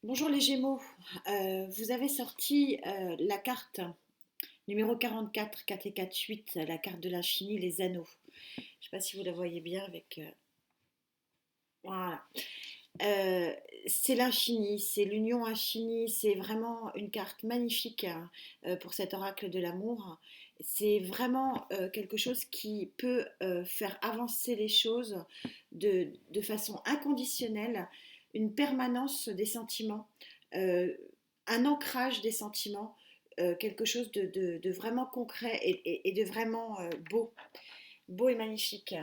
Bonjour les Gémeaux. Vous avez sorti la carte numéro 44, 4 et 4, 8, la carte de l'infini, les anneaux. Je ne sais pas si vous la voyez bien avec... voilà. Euh, c'est l'infini, c'est l'union infinie, c'est vraiment une carte magnifique hein, pour cet oracle de l'amour. C'est vraiment quelque chose qui peut faire avancer les choses de façon inconditionnelle, une permanence des sentiments, euh, un ancrage des sentiments, quelque chose de vraiment concret et de vraiment beau, beau et magnifique.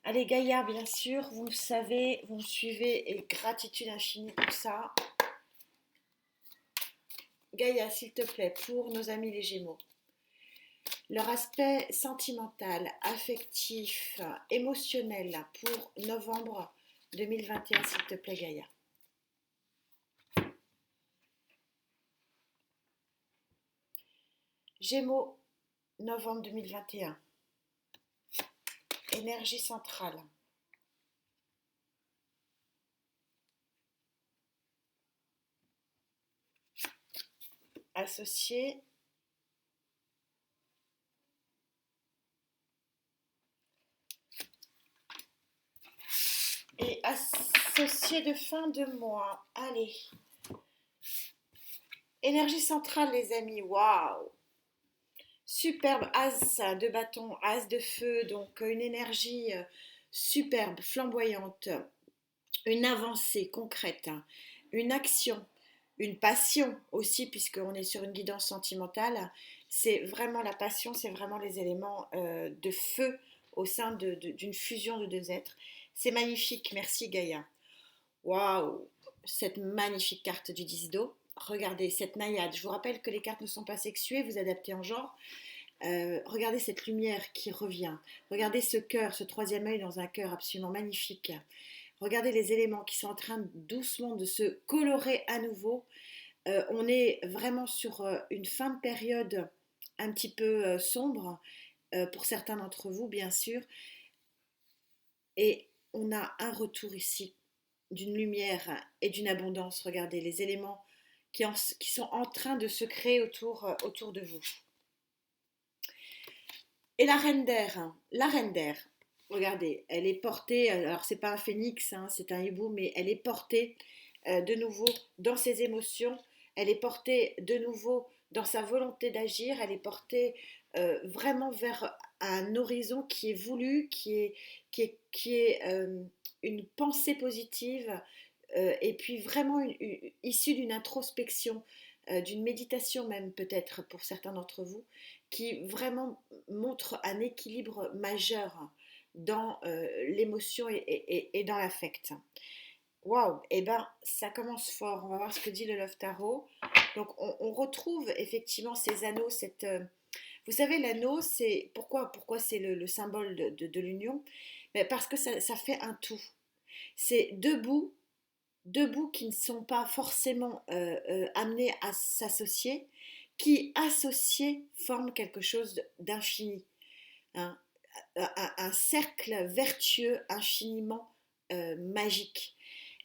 Allez, Gaïa, bien sûr, vous le savez, vous me suivez et gratitude infinie pour ça. Gaïa, s'il te plaît, pour nos amis les Gémeaux, leur aspect sentimental, affectif, émotionnel pour novembre 2021, s'il te plaît, Gaïa. Gémeaux, novembre 2021. Énergie centrale. Associé. Et associé de fin de mois. Allez. Énergie centrale, les amis. Waouh! Superbe as de bâton, as de feu, donc une énergie superbe, flamboyante, une avancée concrète, hein, une action, une passion aussi, puisqu'on est sur une guidance sentimentale. C'est vraiment la passion, c'est vraiment les éléments de feu au sein d'une fusion de deux êtres. C'est magnifique, merci Gaïa. Waouh, cette magnifique carte du 10 d'eau. Regardez cette naïade. Je vous rappelle que les cartes ne sont pas sexuées, vous adaptez en genre. Regardez cette lumière qui revient. Regardez ce cœur, ce troisième œil dans un cœur absolument magnifique. Regardez les éléments qui sont en train doucement de se colorer à nouveau. On est vraiment sur une fin de période un petit peu sombre pour certains d'entre vous, bien sûr. Et on a un retour ici d'une lumière et d'une abondance. Regardez les éléments qui sont en train de se créer autour de vous. Et la reine d'air, regardez, elle est portée, alors c'est pas un phénix, hein, c'est un hibou, mais elle est portée de nouveau dans ses émotions, elle est portée de nouveau dans sa volonté d'agir, elle est portée vraiment vers un horizon qui est voulu, qui est une pensée positive, et puis vraiment issue d'une introspection, d'une méditation même peut-être pour certains d'entre vous, qui vraiment montre un équilibre majeur dans l'émotion et dans l'affect. Waouh, et ben ça commence fort. On va voir ce que dit le Love Tarot. Donc on retrouve effectivement ces anneaux, vous savez, l'anneau, c'est pourquoi c'est le symbole de l'union. Ben, parce que ça fait un tout. C'est deux bouts qui ne sont pas forcément amenés à s'associer, qui associés forment quelque chose d'infini, hein, un cercle vertueux infiniment magique.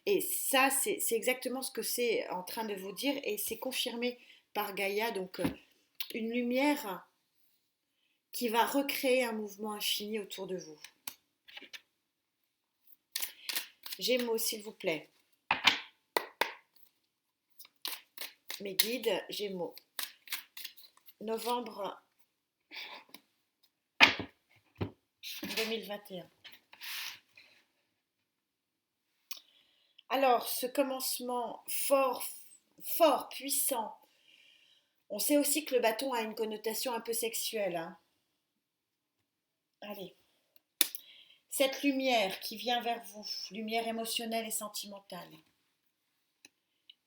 Et ça, c'est exactement ce que c'est en train de vous dire, et c'est confirmé par Gaïa, donc une lumière qui va recréer un mouvement infini autour de vous. Gémeaux, s'il vous plaît. Mes guides, Gémeaux. Novembre 2021. Alors, ce commencement fort, fort, puissant, on sait aussi que le bâton a une connotation un peu sexuelle, hein. Allez, cette lumière qui vient vers vous, lumière émotionnelle et sentimentale,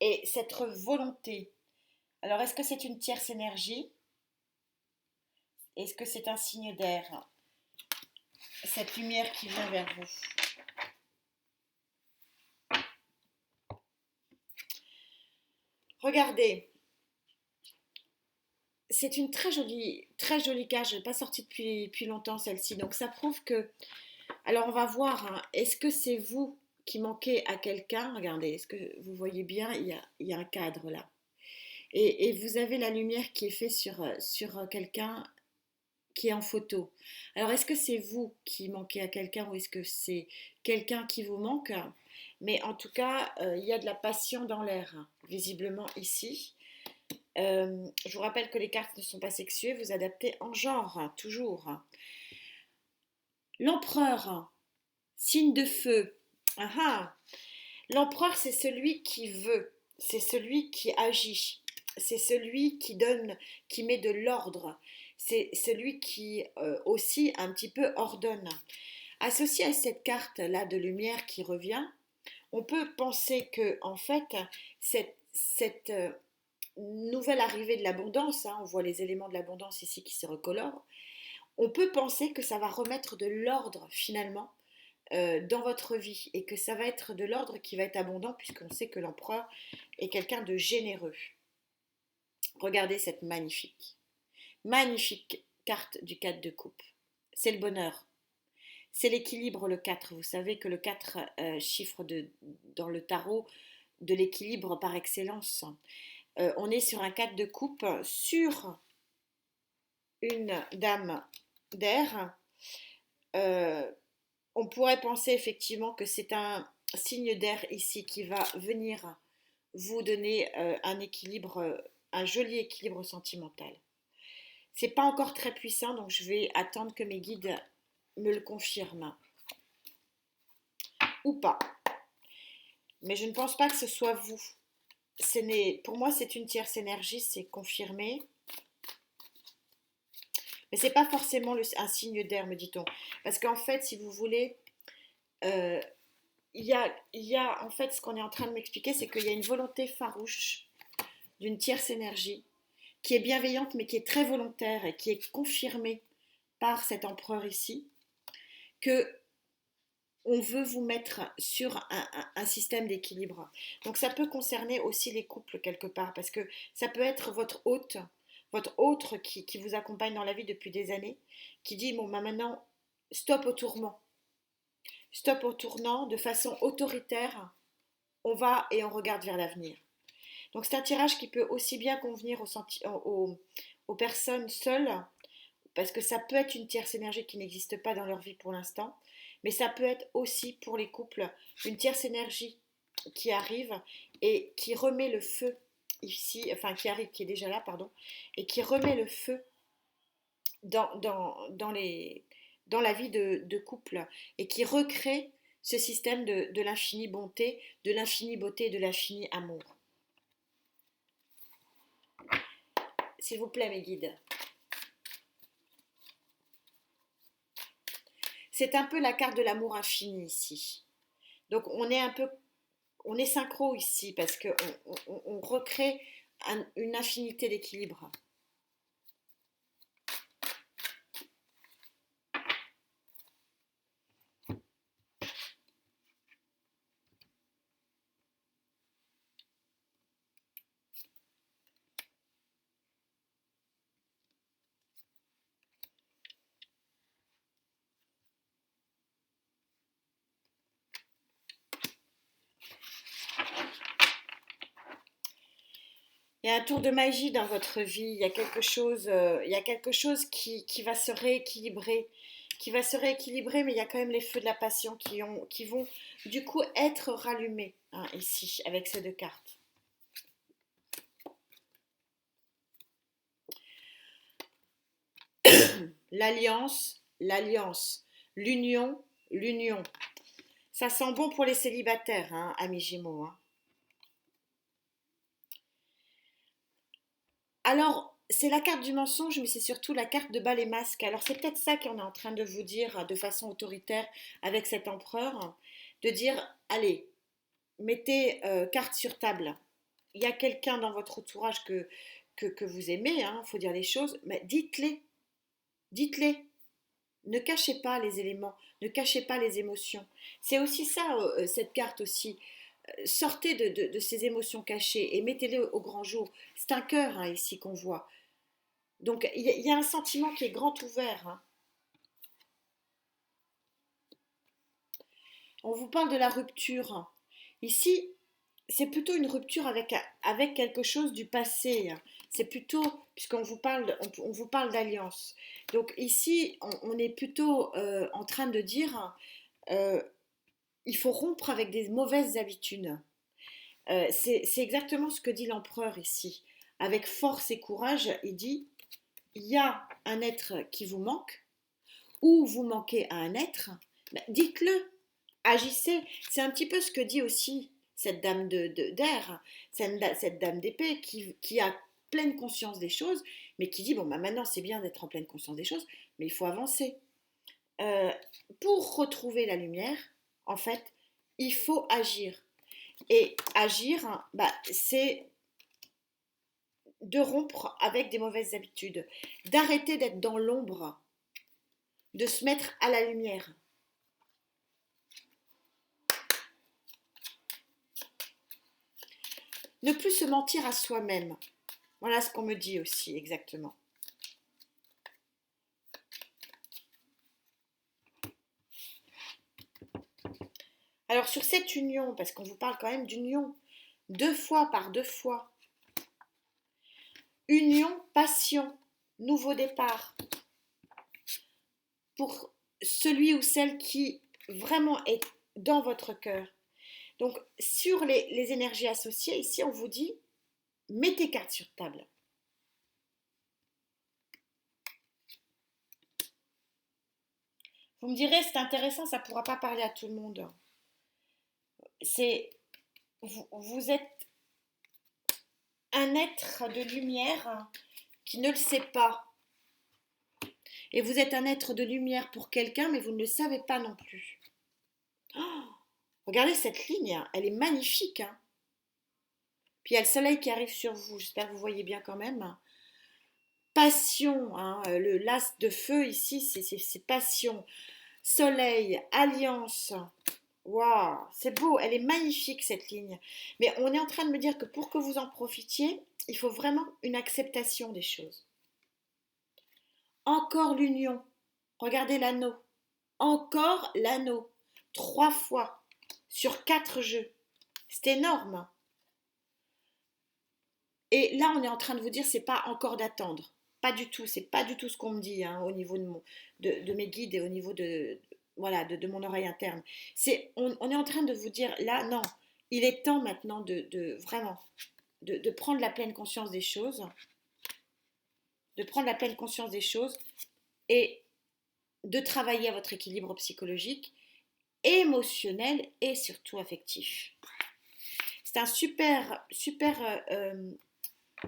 et cette volonté. Alors, est-ce que c'est une tierce énergie? Est-ce que c'est un signe d'air? Cette lumière qui vient vers vous. Regardez, c'est une très jolie carte. Je n'ai pas sorti depuis longtemps celle-ci. Donc ça prouve que. Alors on va voir, hein, est-ce que c'est vous qui manquait à quelqu'un. Regardez, est-ce que vous voyez bien? Il y a un cadre là. Et vous avez la lumière qui est faite sur quelqu'un qui est en photo. Alors, est-ce que c'est vous qui manquez à quelqu'un ou est-ce que c'est quelqu'un qui vous manque? Mais en tout cas, il y a de la passion dans l'air, hein, visiblement ici. Je vous rappelle que les cartes ne sont pas sexuées, vous adaptez en genre, hein, toujours. L'empereur, signe de feu. Ah ah. L'empereur, c'est celui qui veut, c'est celui qui agit, c'est celui qui donne, qui met de l'ordre, c'est celui qui aussi un petit peu ordonne. Associé à cette carte-là de lumière qui revient, on peut penser que en fait, cette nouvelle arrivée de l'abondance, hein, on voit les éléments de l'abondance ici qui se recolorent, on peut penser que ça va remettre de l'ordre finalement dans votre vie et que ça va être de l'ordre qui va être abondant puisqu'on sait que l'empereur est quelqu'un de généreux. Regardez cette magnifique carte du 4 de coupe. C'est le bonheur. C'est l'équilibre, le 4. Vous savez que le 4 chiffre dans le tarot de l'équilibre par excellence. On est sur un 4 de coupe sur une dame d'air. On pourrait penser effectivement que c'est un signe d'air ici qui va venir vous donner un équilibre, un joli équilibre sentimental. C'est pas encore très puissant, donc je vais attendre que mes guides me le confirment. Ou pas. Mais je ne pense pas que ce soit vous. Pour moi, c'est une tierce énergie, c'est confirmé. Mais c'est pas forcément un signe d'air, me dit-on. Parce qu'en fait, si vous voulez, euh, il y a en fait ce qu'on est en train de m'expliquer, c'est qu'il y a une volonté farouche d'une tierce énergie qui est bienveillante mais qui est très volontaire et qui est confirmée par cet empereur ici, que on veut vous mettre sur un système d'équilibre. Donc ça peut concerner aussi les couples quelque part, parce que ça peut être votre autre qui vous accompagne dans la vie depuis des années, qui dit, bon, bah maintenant, stop au tourment. Stop au tournant, de façon autoritaire, on va et on regarde vers l'avenir. Donc c'est un tirage qui peut aussi bien convenir aux personnes seules, parce que ça peut être une tierce énergie qui n'existe pas dans leur vie pour l'instant, mais ça peut être aussi pour les couples une tierce énergie qui arrive et qui remet le feu ici, enfin qui arrive, qui est déjà là, pardon, et qui remet le feu dans la vie de couple et qui recrée ce système de l'infinie bonté, de l'infinie beauté et de l'infini amour. S'il vous plaît, mes guides. C'est un peu la carte de l'amour infini ici. Donc on est synchro ici parce qu'on recrée une infinité d'équilibre. Il y a un tour de magie dans votre vie, il y a quelque chose qui va se rééquilibrer, mais il y a quand même les feux de la passion qui vont du coup être rallumés, hein, ici, avec ces deux cartes. L'alliance, l'union. Ça sent bon pour les célibataires, hein, amis Gémeaux, hein. Alors, c'est la carte du mensonge, mais c'est surtout la carte de bas les masques. Alors, c'est peut-être ça qu'on est en train de vous dire de façon autoritaire avec cet empereur, de dire, allez, mettez carte sur table. Il y a quelqu'un dans votre entourage que vous aimez, hein, faut dire les choses, mais dites-les, dites-les. Ne cachez pas les éléments, ne cachez pas les émotions. C'est aussi ça, cette carte aussi. Sortez de ces émotions cachées et mettez-les au grand jour. C'est un cœur, hein, ici qu'on voit. Donc il y a un sentiment qui est grand ouvert, hein. On vous parle de la rupture. Ici, c'est plutôt une rupture avec quelque chose du passé. C'est plutôt, puisqu'on vous parle, on vous parle d'alliance. Donc ici, on est plutôt en train de dire, euh, il faut rompre avec des mauvaises habitudes. C'est exactement ce que dit l'empereur ici. Avec force et courage, il dit, il y a un être qui vous manque, ou vous manquez à un être, ben, dites-le, agissez. C'est un petit peu ce que dit aussi cette dame d'air, cette dame d'épée qui a pleine conscience des choses, mais qui dit, bon, bah maintenant c'est bien d'être en pleine conscience des choses, mais il faut avancer. Euh, pour retrouver la lumière, en fait, il faut agir. Et agir, bah, c'est de rompre avec des mauvaises habitudes, d'arrêter d'être dans l'ombre, de se mettre à la lumière. Ne plus se mentir à soi-même. Voilà ce qu'on me dit aussi exactement. Alors sur cette union, parce qu'on vous parle quand même d'union, 2 fois par 2 fois, union, passion, nouveau départ, pour celui ou celle qui vraiment est dans votre cœur. Donc sur les énergies associées, ici on vous dit, mettez carte sur table. Vous me direz, c'est intéressant, ça ne pourra pas parler à tout le monde. C'est, vous êtes un être de lumière qui ne le sait pas. Et vous êtes un être de lumière pour quelqu'un, mais vous ne le savez pas non plus. Oh, regardez cette ligne, elle est magnifique. Hein. Puis il y a le soleil qui arrive sur vous, j'espère que vous voyez bien quand même. Passion, hein, le l'as de feu ici, c'est passion. Soleil, alliance. Waouh, c'est beau, elle est magnifique cette ligne. Mais on est en train de me dire que pour que vous en profitiez, il faut vraiment une acceptation des choses. Encore l'union. Regardez l'anneau. Encore l'anneau. 3 fois sur 4 jeux. C'est énorme. Et là, on est en train de vous dire, c'est pas encore d'attendre. Pas du tout. C'est pas du tout ce qu'on me dit hein, au niveau de mes guides et au niveau voilà, de mon oreille interne. On est en train de vous dire, là, non, il est temps maintenant de vraiment de prendre la pleine conscience des choses, de prendre la pleine conscience des choses et de travailler à votre équilibre psychologique, émotionnel et surtout affectif. C'est un super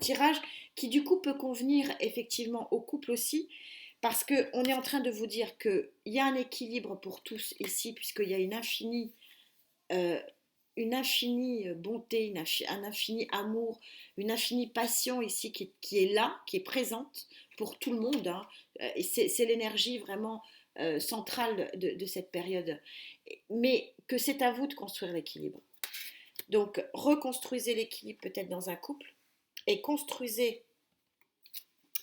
tirage qui du coup peut convenir effectivement au couple aussi parce qu'on est en train de vous dire qu'il y a un équilibre pour tous ici puisqu'il y a euh, une infinie bonté, un infini amour, une infinie passion ici qui est là, qui est présente pour tout le monde. Hein. Et c'est l'énergie vraiment centrale de cette période. Mais que c'est à vous de construire l'équilibre. Donc reconstruisez l'équilibre peut-être dans un couple et construisez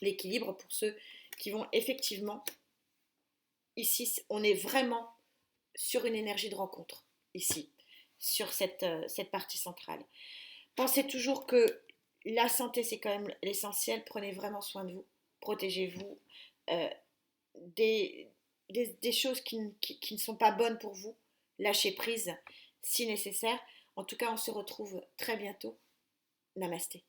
l'équilibre pour ceux qui vont effectivement, ici on est vraiment sur une énergie de rencontre, ici, sur cette partie centrale. Pensez toujours que la santé c'est quand même l'essentiel, prenez vraiment soin de vous, protégez-vous euh, des, des choses qui ne sont pas bonnes pour vous, lâchez prise si nécessaire. En tout cas on se retrouve très bientôt. Namasté.